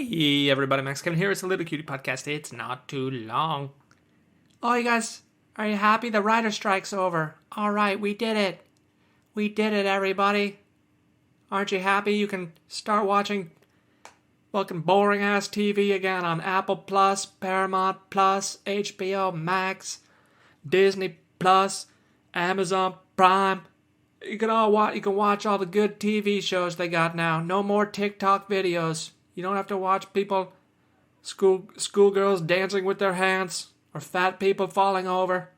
Hey everybody, Max Kevin here. It's a Little Cutie Podcast. It's not too long. Oh, you guys, are you happy? The writer strike's over. All right, we did it. We did it, everybody. Aren't you happy? You can start watching fucking boring ass TV again on Apple Plus, Paramount Plus, HBO Max, Disney Plus, Amazon Prime. You can watch all the good TV shows they got now. No more TikTok videos. You don't have to watch schoolgirls dancing with their hands or fat people falling over.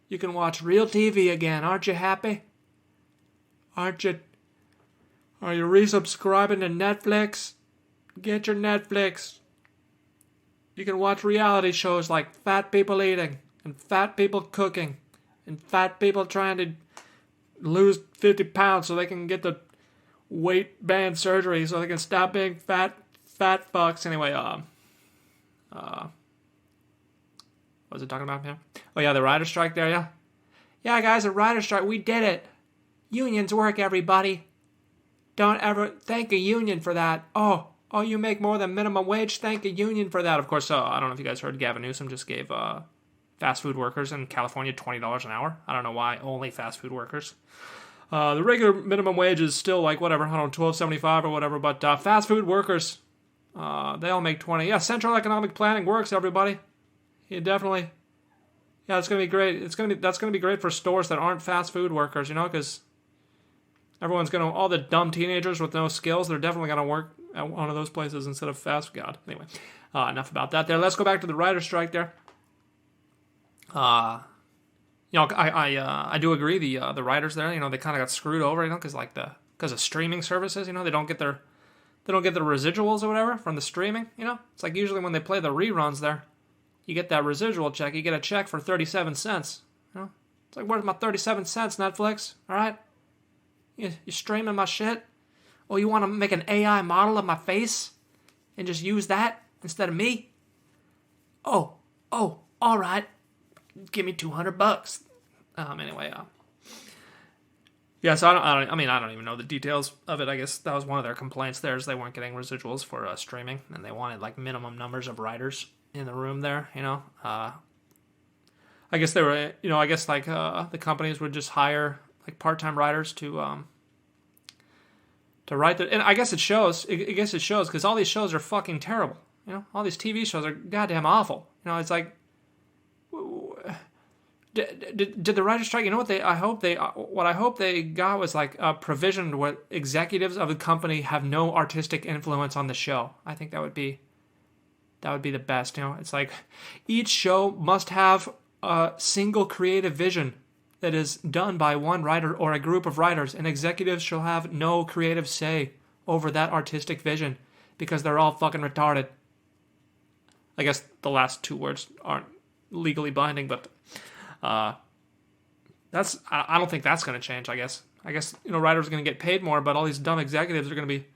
You can watch real TV again. Aren't you happy? Are you resubscribing to Netflix? Get your Netflix. You can watch reality shows like fat people eating and fat people cooking and fat people trying to lose 50 pounds so they can get the weight band surgery so they can stop being fat fucks. Anyway, what was it talking about here? Oh yeah, the writer strike there, yeah? Yeah, guys, the writer strike, we did it. Unions work, everybody. Don't ever thank a union for that. Oh, you make more than minimum wage? Thank a union for that. Of course, I don't know if you guys heard Gavin Newsom just gave fast food workers in California $20 an hour. I don't know why, only fast food workers. The regular minimum wage is still like whatever, I don't know, $12.75 or whatever, but fast food workers, they all make 20. Yeah, central economic planning works, everybody. Yeah, definitely. Yeah, it's gonna be great. That's gonna be great for stores that aren't fast food workers, because all the dumb teenagers with no skills, they're definitely gonna work at one of those places instead of fast food. God. Anyway, enough about that. There. Let's go back to the writer's strike. There. I do agree. The writers there, they kind of got screwed over, because of streaming services, they don't get the residuals or whatever from the streaming. It's like usually when they play the reruns there, you get that residual check. You get a check for 37 cents. It's like, where's my 37 cents, Netflix? All right, you're streaming my shit. Oh, you want to make an AI model of my face and just use that instead of me? Oh, all right. Give me $200. Anyway, yeah. So I don't even know the details of it. I guess that was one of their complaints. There is they weren't getting residuals for streaming, and they wanted like minimum numbers of writers in the room there. I guess they were. I guess like the companies would just hire like part-time writers to write the. And I guess it shows. I guess it shows because all these shows are fucking terrible. All these TV shows are goddamn awful. It's like. Did the writer's strike? What I hope they got was like a provision where executives of the company have no artistic influence on the show. I think that would be the best. It's like each show must have a single creative vision that is done by one writer or a group of writers, and executives shall have no creative say over that artistic vision because they're all fucking retarded. I guess the last two words aren't legally binding, but I don't think that's going to change. I guess writers are going to get paid more, but all these dumb executives are going to be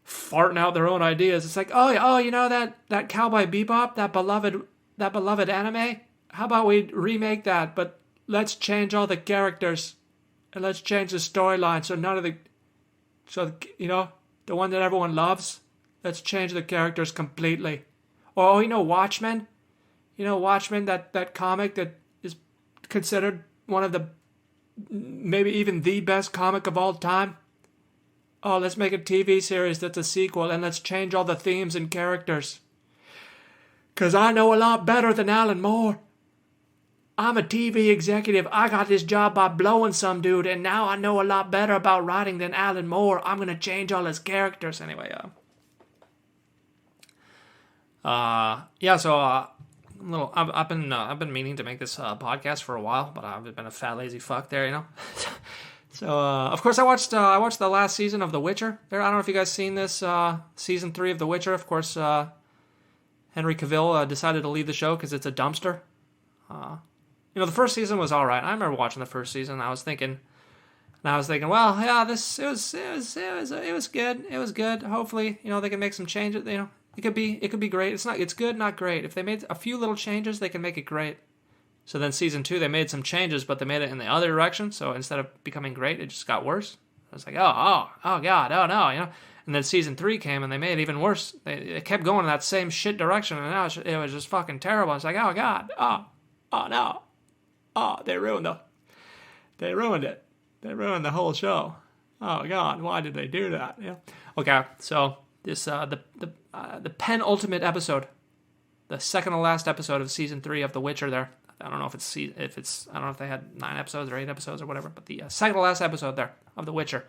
farting out their own ideas. It's like, that Cowboy Bebop, that beloved anime. How about we remake that, but let's change all the characters and let's change the storyline so the one that everyone loves. Let's change the characters completely. Or Watchmen. Watchmen, that comic that is considered one of the, maybe even the best comic of all time. Oh, let's make a TV series that's a sequel, and let's change all the themes and characters. 'Cause I know a lot better than Alan Moore. I'm a TV executive. I got this job by blowing some dude, and now I know a lot better about writing than Alan Moore. I'm gonna change all his characters. Anyway, I've been meaning to make this podcast for a while, but I've been a fat lazy fuck there, So of course I watched the last season of The Witcher. I don't know if you guys seen this season 3 of The Witcher. Of course, Henry Cavill decided to leave the show because it's a dumpster. The first season was all right. I remember watching the first season. I was thinking, well, yeah, it was good. It was good. Hopefully, they can make some changes. It could be great. It's good, not great. If they made a few little changes, they can make it great. So then season 2, they made some changes, but they made it in the other direction. So instead of becoming great, it just got worse. I was like, oh God, oh no, And then season 3 came and they made it even worse. They kept going in that same shit direction, and now it was just fucking terrible. It's like, oh god, oh no, they ruined it. They ruined the whole show. Oh god, why did they do that? Yeah. Okay, so this the penultimate episode, the second to last episode of season 3 of The Witcher. There, I don't know if it's I don't know if they had 9 episodes or 8 episodes or whatever, but the second to last episode there of The Witcher,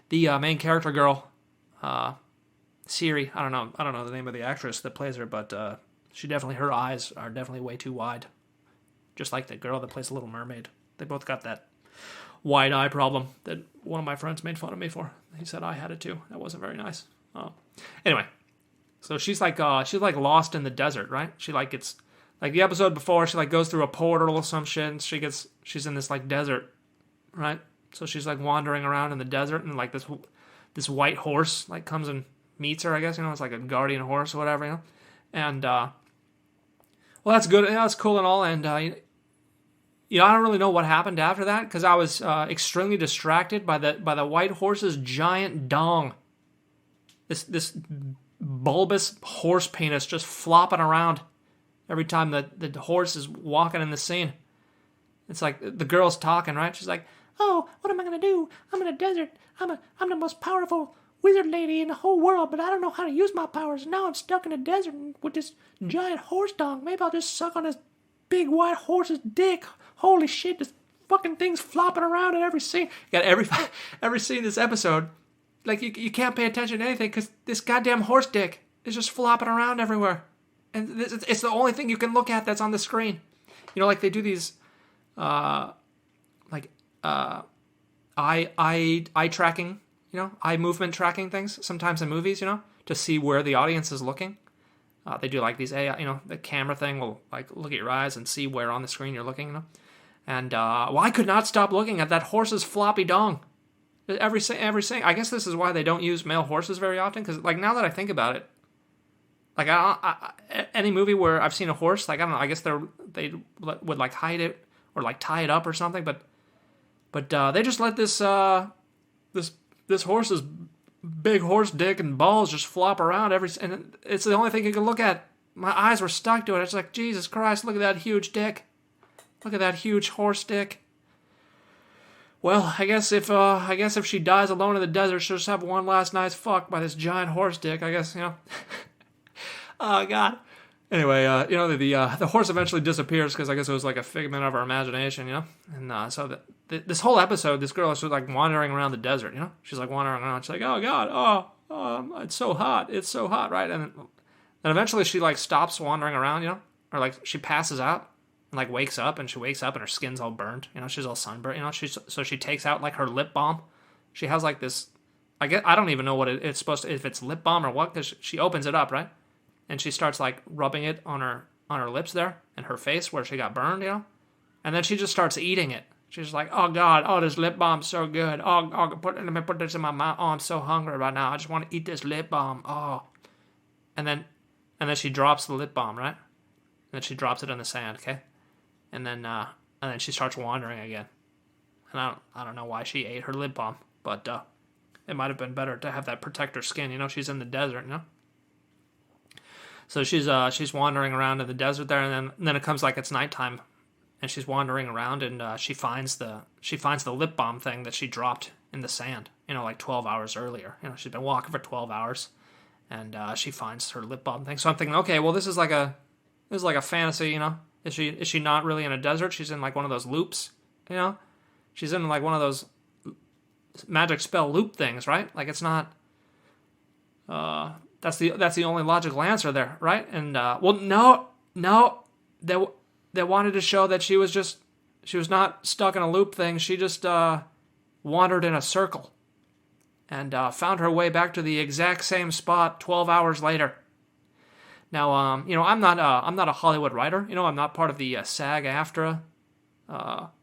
the main character girl, Ciri. I don't know the name of the actress that plays her, but her eyes are definitely way too wide, just like the girl that plays the Little Mermaid. They both got that wide eye problem that one of my friends made fun of me for. He said I had it too. That wasn't very nice. Anyway, so she's like lost in the desert, right? She like gets like the episode before. She like goes through a portal or some shit, and she's in this like desert, right? So she's like wandering around in the desert, and like this white horse like comes and meets her. I guess it's like a guardian horse or whatever, And well, that's good. Yeah, that's cool and all, and I don't really know what happened after that because I was extremely distracted by the white horse's giant dong. This bulbous horse penis just flopping around every time the horse is walking in the scene. It's like the girl's talking, right? She's like, "Oh, what am I gonna do? I'm in a desert. I'm the most powerful wizard lady in the whole world, but I don't know how to use my powers. And now I'm stuck in a desert with this giant horse dong. Maybe I'll just suck on this big white horse's dick. Holy shit, this fucking thing's flopping around in every scene." You got every scene in this episode. Like, you can't pay attention to anything because this goddamn horse dick is just flopping around everywhere. And it's the only thing you can look at that's on the screen. Like they do these, eye tracking, eye movement tracking things sometimes in movies, to see where the audience is looking. They do like these AI, the camera thing will like look at your eyes and see where on the screen you're looking, And I could not stop looking at that horse's floppy dong. Every scene. I guess this is why they don't use male horses very often. Because like now that I think about it, like any movie where I've seen a horse, like I don't know, I guess they would like hide it or like tie it up or something. But they just let this horse's big horse dick and balls just flop around and it's the only thing you can look at. My eyes were stuck to it. It's like, Jesus Christ, look at that huge dick. Look at that huge horse dick. Well, I guess if she dies alone in the desert, she'll just have one last nice fuck by this giant horse dick. I guess, Oh God. Anyway, the horse eventually disappears because I guess it was like a figment of her imagination, And so this whole episode, this girl is just like wandering around the desert, She's like wandering around. She's like, oh God, it's so hot, right? And then eventually she like stops wandering around, or like she passes out. And like wakes up and her skin's all burned, she's all sunburned, so she takes out like her lip balm. She has like this, I don't even know what it's supposed to, if it's lip balm or what, because she opens it up, right? And she starts like rubbing it on her lips there and her face where she got burned, and then she just starts eating it. She's like, oh God, this lip balm's so good. Let me put this in my mouth. Oh, I'm so hungry right now. I just want to eat this lip balm. Oh, and then she drops the lip balm, right? And then she drops it in the sand, okay? And then she starts wandering again. And I don't know why she ate her lip balm, but it might have been better to have that protect her skin. She's in the desert, So she's wandering around in the desert there, and then it comes like it's nighttime, and she's wandering around, and she finds the lip balm thing that she dropped in the sand. Like 12 hours earlier. She's been walking for 12 hours, and she finds her lip balm thing. So I'm thinking, okay, well this is like a fantasy, Is she not really in a desert? She's in like one of those loops, She's in like one of those magic spell loop things, right? Like it's not. That's the only logical answer there, right? And no, they wanted to show that she was not stuck in a loop thing. She just wandered in a circle, and found her way back to the exact same spot 12 hours later. Now, I'm not a Hollywood writer. I'm not part of the SAG-AFTRA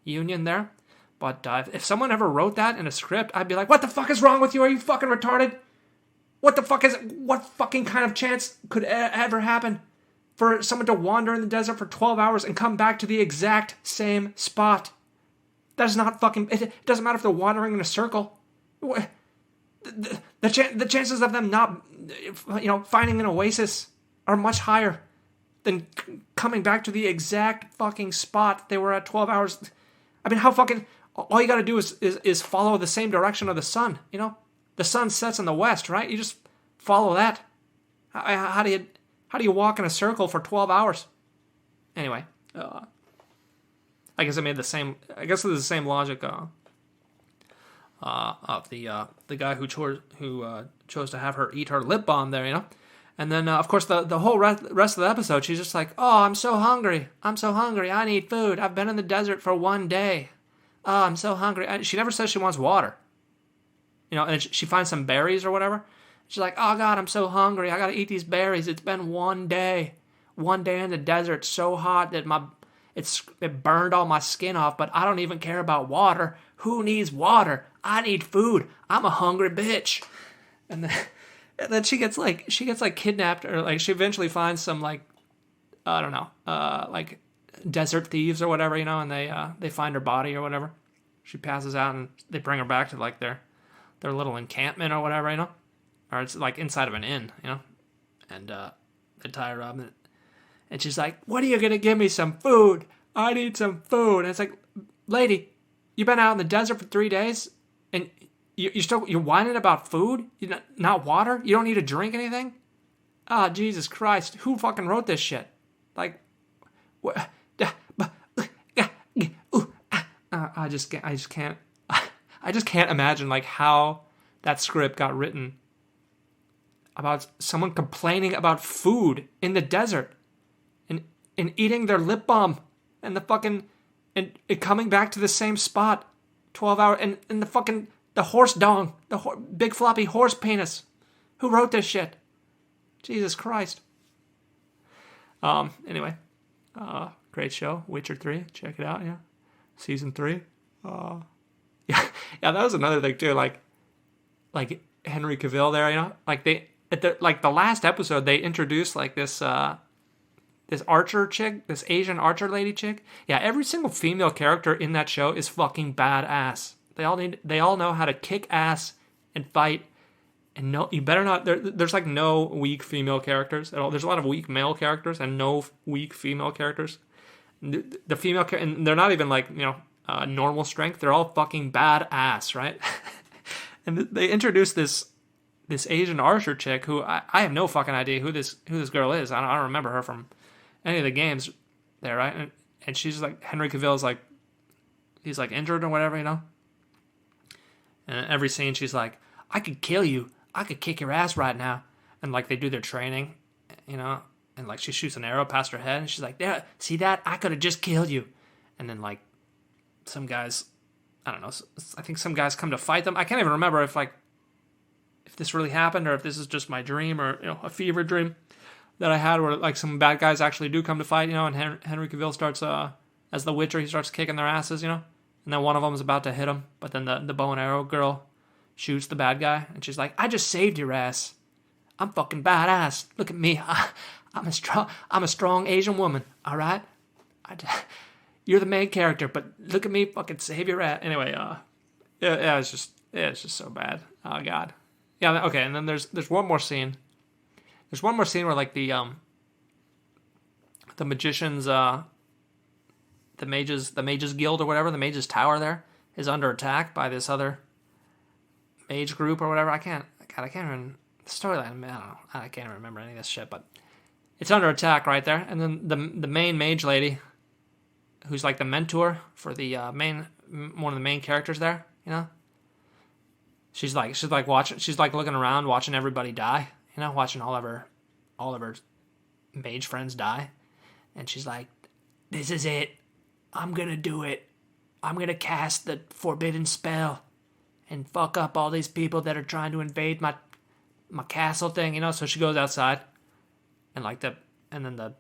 union there. But if someone ever wrote that in a script, I'd be like, what the fuck is wrong with you? Are you fucking retarded? What fucking kind of chance could ever happen for someone to wander in the desert for 12 hours and come back to the exact same spot? That is not fucking... It doesn't matter if they're wandering in a circle. the chances of them not, finding an oasis are much higher than coming back to the exact fucking spot they were at 12 hours. I mean, how fucking, all you gotta do is follow the same direction of the sun, The sun sets in the west, right? You just follow that. How do you walk in a circle for 12 hours? Anyway, I guess I guess it's the same logic of the guy who chose to have her eat her lip balm there, And then, of course, the whole rest of the episode, she's just like, oh, I'm so hungry. I need food. I've been in the desert for 1 day. Oh, I'm so hungry. She never says she wants water. And she finds some berries or whatever. She's like, oh, God, I'm so hungry. I got to eat these berries. It's been 1 day. 1 day in the desert, so hot that it burned all my skin off, but I don't even care about water. Who needs water? I need food. I'm a hungry bitch. And then she gets kidnapped, or she eventually finds some I don't know, desert thieves or whatever, and they find her body or whatever. She passes out and they bring her back to their little encampment or whatever, or it's inside of an inn, and they tie her up and she's like, what are you gonna give me? Some food. I need some food. And it's like, lady, you've been out in the desert for 3 days and you're whining about food? Not water? You don't need to drink anything? Ah, Jesus Christ. Who fucking wrote this shit? What? I just can't imagine how that script got written about someone complaining about food in the desert and eating their lip balm and and it coming back to the same spot 12 hours and the horse dong, big floppy horse penis. Who wrote this shit? Jesus Christ. Anyway, great show, Witcher 3, check it out, yeah. Season 3. Yeah, that was another thing too, like Henry Cavill there, they at the last episode they introduced this archer chick, this Asian archer lady chick. Yeah, every single female character in that show is fucking badass. They all know how to kick ass and fight. And no, you better not. There's no weak female characters at all. There's a lot of weak male characters and no weak female characters. The female and they're not even normal strength. They're all fucking badass, right? And they introduced this Asian archer chick who I have no fucking idea who this girl is. I don't remember her from any of the games there, right? And she's Henry Cavill's he's injured or whatever, And every scene she's like, I could kill you. I could kick your ass right now. And they do their training, and she shoots an arrow past her head and she's like, there, see that? I could have just killed you. And then some guys, I don't know, I think some guys come to fight them. I can't even remember if this really happened or if this is just my dream or, a fever dream that I had where some bad guys actually do come to fight, and Henry Cavill starts, as the Witcher, he starts kicking their asses, and then one of them is about to hit him, but then the bow and arrow girl shoots the bad guy, and she's like, I just saved your ass. I'm fucking badass. Look at me. I'm a strong Asian woman, all right? You're the main character, but look at me fucking save your ass. Anyway, yeah, it's just so bad. Oh, God. Yeah, okay, and then there's one more scene. There's one more scene where the magicians, the mages guild or whatever, the mages tower there is under attack by this other mage group or whatever. I can't even, the storyline, I don't know. I can't even remember any of this shit, but it's under attack right there. And then the main mage lady, who's the mentor for the one of the main characters there, she's watching, she's looking around, watching everybody die, watching all of her mage friends die, and she's like, this is it. I'm gonna do it. I'm gonna cast the forbidden spell and fuck up all these people that are trying to invade my castle thing, So she goes outside, and then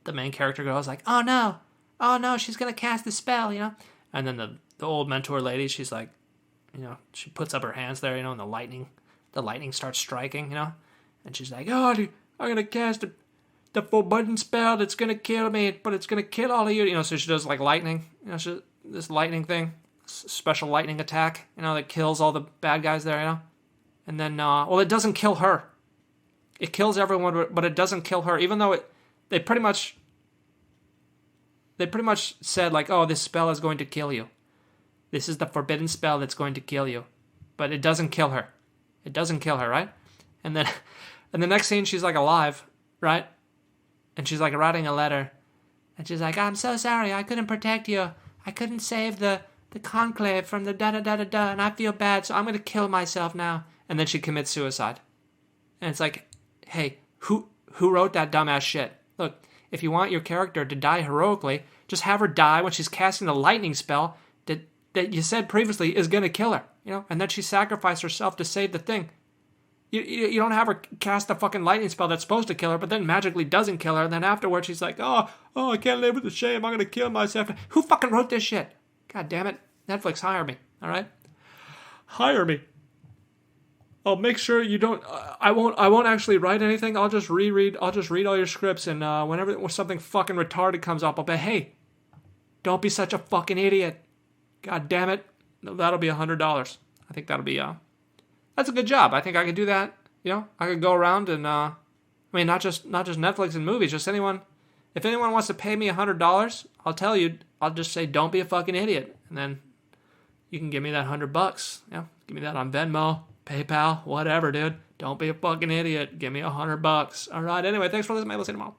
the main character girl is like, oh no, she's gonna cast the spell, And then the old mentor lady, she's like, she puts up her hands there, and the lightning starts striking, And she's like, oh, I'm gonna cast the forbidden spell that's gonna kill me, but it's gonna kill all of you, So she does lightning, this lightning thing, special lightning attack, that kills all the bad guys there, And then, well, it doesn't kill her. It kills everyone, but it doesn't kill her. Even though they pretty much said like, oh, this spell is going to kill you. This is the forbidden spell that's going to kill you. But it doesn't kill her. It doesn't kill her, right? And then, in the next scene, she's like alive, right? And she's like writing a letter. And she's like, I'm so sorry, I couldn't protect you. I couldn't save the conclave from the da-da-da-da-da, and I feel bad, so I'm going to kill myself now. And then she commits suicide. And it's like, hey, who wrote that dumbass shit? Look, if you want your character to die heroically, just have her die when she's casting the lightning spell that you said previously is going to kill her, and then she sacrificed herself to save the thing. You don't have her cast the fucking lightning spell that's supposed to kill her, but then magically doesn't kill her, and then afterwards she's like, oh, I can't live with the shame, I'm going to kill myself. Who fucking wrote this shit? God damn it. Netflix, hire me, all right? Hire me. I'll make sure you don't. I won't actually write anything. I'll just read all your scripts, and whenever something fucking retarded comes up, I'll be, hey, don't be such a fucking idiot. God damn it. That'll be $100. I think that'll be that's a good job. I think I could do that. I could go around and not just Netflix and movies, just anyone. If anyone wants to pay me $100, I'll tell you. I'll just say, don't be a fucking idiot, and then you can give me that $100. Give me that on Venmo, PayPal, whatever, dude. Don't be a fucking idiot. Give me $100. All right. Anyway, thanks for listening. I'll see you tomorrow.